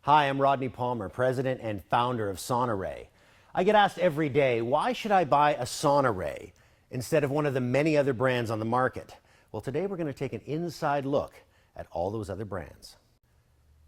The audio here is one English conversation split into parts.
Hi, I'm Rodney Palmer, president and founder of SaunaRay. I get asked every day, why should I buy a SaunaRay instead of one of the many other brands on the market? Well, today we're going to take an inside look at all those other brands.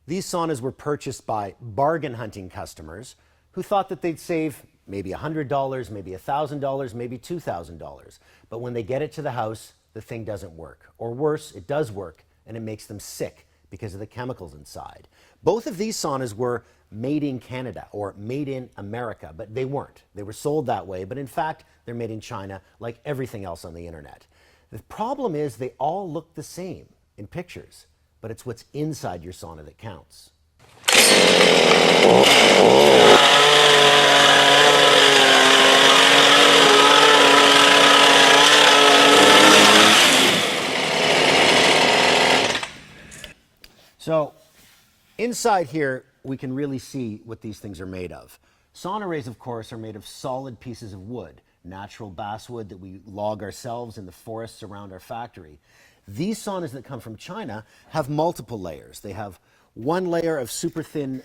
These saunas were purchased by bargain hunting customers who thought that they'd save maybe $100, maybe $1,000, maybe $2,000. But when they get it to the house, the thing doesn't work. Or worse, it does work and it makes them sick because of the chemicals inside. Both of these saunas were made in Canada or made in America, but they weren't. They were sold that way, but in fact, they're made in China like everything else on the internet. The problem is they all look the same in pictures, but it's what's inside your sauna that counts. So inside here, we can really see what these things are made of. SaunaRays, of course, are made of solid pieces of wood, natural basswood that we log ourselves in the forests around our factory. These saunas that come from China have multiple layers. They have one layer of super thin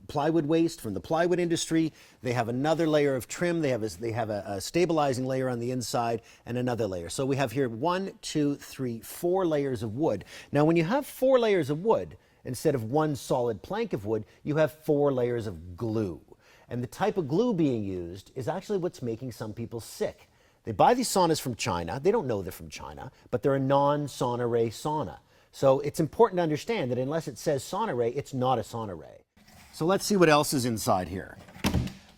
plywood waste from the plywood industry. They have another layer of trim. They have a stabilizing layer on the inside and another layer. So we have here 1, 2, 3, 4 layers of wood. Now, when you have 4 layers of wood, instead of one solid plank of wood, you have 4 layers of glue. And the type of glue being used is actually what's making some people sick. They buy these saunas from China. They don't know they're from China, but they're a non-SaunaRay sauna. So it's important to understand that unless it says SaunaRay, it's not a SaunaRay. So let's see what else is inside here.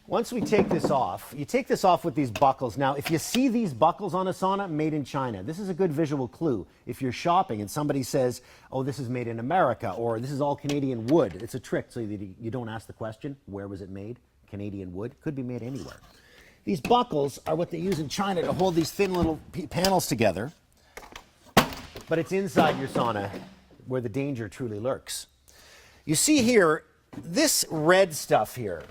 Once we take this off, you take this off with these buckles. Now, if you see these buckles on a sauna, made in China, this is a good visual clue. If you're shopping and somebody says, oh, this is made in America, or this is all Canadian wood, it's a trick so that you don't ask the question, where was it made? Canadian wood, could be made anywhere. These buckles are what they use in China to hold these thin little panels together. But it's inside your sauna where the danger truly lurks. You see here, this red stuff here,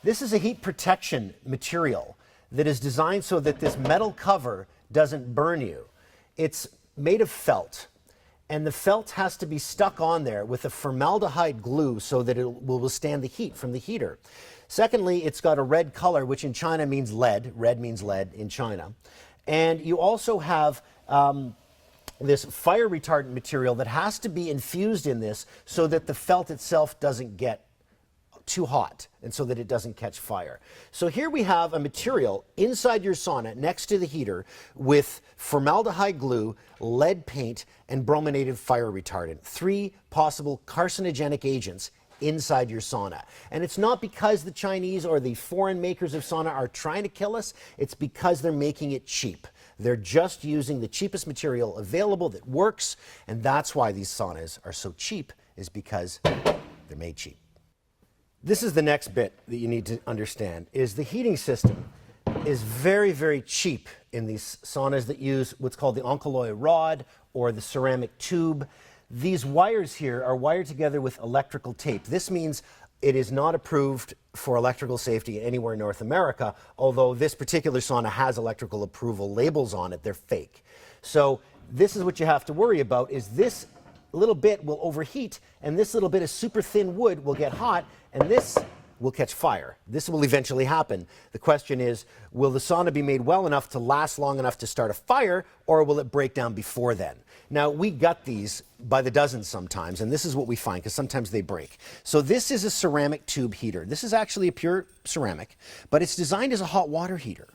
this is a heat protection material that is designed so that this metal cover doesn't burn you. It's made of felt, and the felt has to be stuck on there with a formaldehyde glue so that it will withstand the heat from the heater. Secondly, it's got a red color, which in China means lead. Red means lead in China. And you also have this fire retardant material that has to be infused in this so that the felt itself doesn't get too hot and so that it doesn't catch fire. So here we have a material inside your sauna next to the heater with formaldehyde glue, lead paint, and brominated fire retardant. 3 possible carcinogenic agents inside your sauna. And it's not because the Chinese or the foreign makers of sauna are trying to kill us, it's because they're making it cheap. They're just using the cheapest material available that works, and that's why these saunas are so cheap, is because they're made cheap. This is the next bit that you need to understand, is the heating system is very, very cheap in these saunas that use what's called the oncolloy rod or the ceramic tube. These wires here are wired together with electrical tape. This means it is not approved for electrical safety anywhere in North America, although this particular sauna has electrical approval labels on it. They're fake. So this is what you have to worry about, is this little bit will overheat, and this little bit of super thin wood will get hot, and this will catch fire. This will eventually happen. The question is, will the sauna be made well enough to last long enough to start a fire, or will it break down before then? Now, we gut these by the dozens sometimes, and this is what we find, because sometimes they break. So this is a ceramic tube heater. This is actually a pure ceramic, but it's designed as a hot water heater.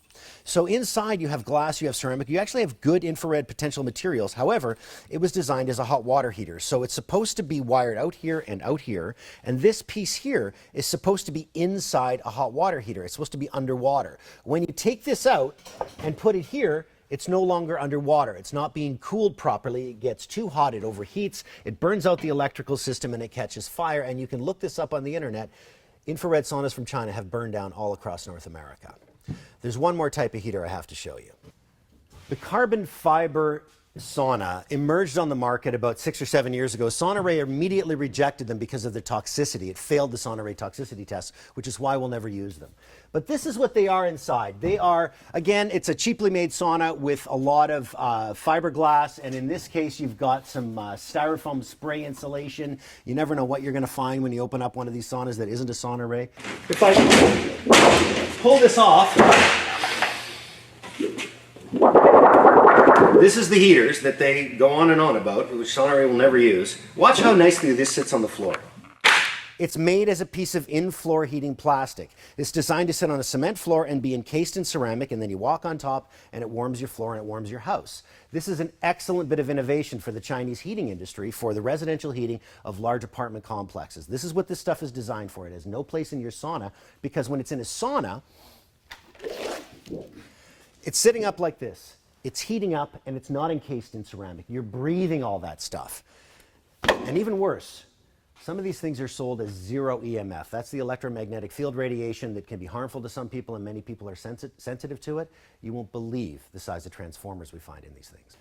So inside you have glass, you have ceramic, you actually have good infrared potential materials. However, it was designed as a hot water heater. So it's supposed to be wired out here, and this piece here is supposed to be inside a hot water heater. It's supposed to be underwater. When you take this out and put it here, it's no longer underwater. It's not being cooled properly. It gets too hot, it overheats, it burns out the electrical system, and it catches fire. And you can look this up on the internet. Infrared saunas from China have burned down all across North America. There's one more type of heater I have to show you. The carbon fiber sauna emerged on the market about 6 or 7 years ago, SaunaRay immediately rejected them because of their toxicity. It failed the SaunaRay toxicity test, which is why we'll never use them. But this is what they are inside. They are, again, it's a cheaply made sauna with a lot of fiberglass, and in this case, you've got some styrofoam spray insulation. You never know what you're going to find when you open up one of these saunas that isn't a SaunaRay. If I pull this off, this is the heaters that they go on and on about, which SaunaRay will never use. Watch how nicely this sits on the floor. It's made as a piece of in-floor heating plastic. It's designed to sit on a cement floor and be encased in ceramic, and then you walk on top and it warms your floor and it warms your house. This is an excellent bit of innovation for the Chinese heating industry for the residential heating of large apartment complexes. This is what this stuff is designed for. It has no place in your sauna, because when it's in a sauna, it's sitting up like this. It's heating up and it's not encased in ceramic. You're breathing all that stuff. And even worse, some of these things are sold as zero EMF. That's the electromagnetic field radiation that can be harmful to some people, and many people are sensitive to it. You won't believe the size of transformers we find in these things.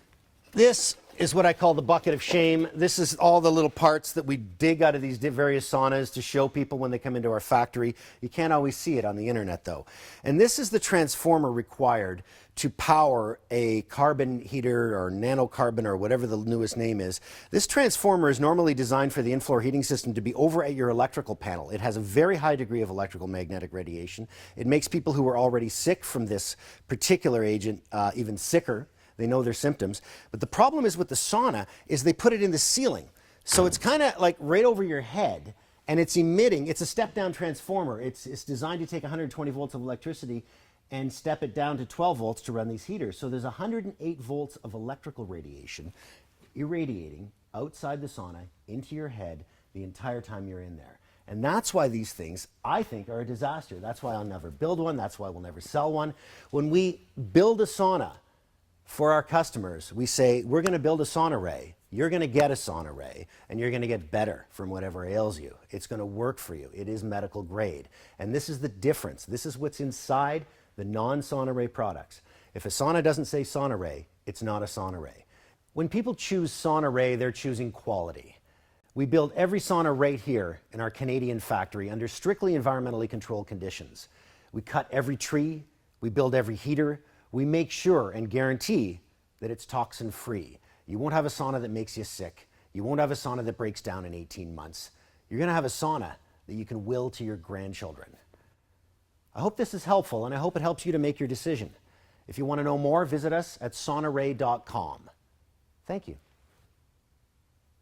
This is what I call the bucket of shame. This is all the little parts that we dig out of these various saunas to show people when they come into our factory. You can't always see it on the internet, though. And this is the transformer required to power a carbon heater or nanocarbon or whatever the newest name is. This transformer is normally designed for the in-floor heating system to be over at your electrical panel. It has a very high degree of electrical magnetic radiation. It makes people who are already sick from this particular agent even sicker. They know their symptoms. But the problem is with the sauna is they put it in the ceiling. So it's kind of like right over your head, and it's emitting. It's a step-down transformer. It's designed to take 120 volts of electricity and step it down to 12 volts to run these heaters. So there's 108 volts of electrical radiation irradiating outside the sauna into your head the entire time you're in there. And that's why these things, I think, are a disaster. That's why I'll never build one. That's why we'll never sell one. When we build a sauna for our customers, we say, we're going to build a SaunaRay. You're going to get a SaunaRay, and you're going to get better from whatever ails you. It's going to work for you. It is medical grade. And this is the difference. This is what's inside the non-SaunaRay products. If a sauna doesn't say SaunaRay, it's not a SaunaRay. When people choose SaunaRay, they're choosing quality. We build every sauna right here in our Canadian factory under strictly environmentally controlled conditions. We cut every tree. We build every heater. We make sure and guarantee that it's toxin-free. You won't have a sauna that makes you sick. You won't have a sauna that breaks down in 18 months. You're going to have a sauna that you can will to your grandchildren. I hope this is helpful, and I hope it helps you to make your decision. If you want to know more, visit us at saunaray.com. Thank you.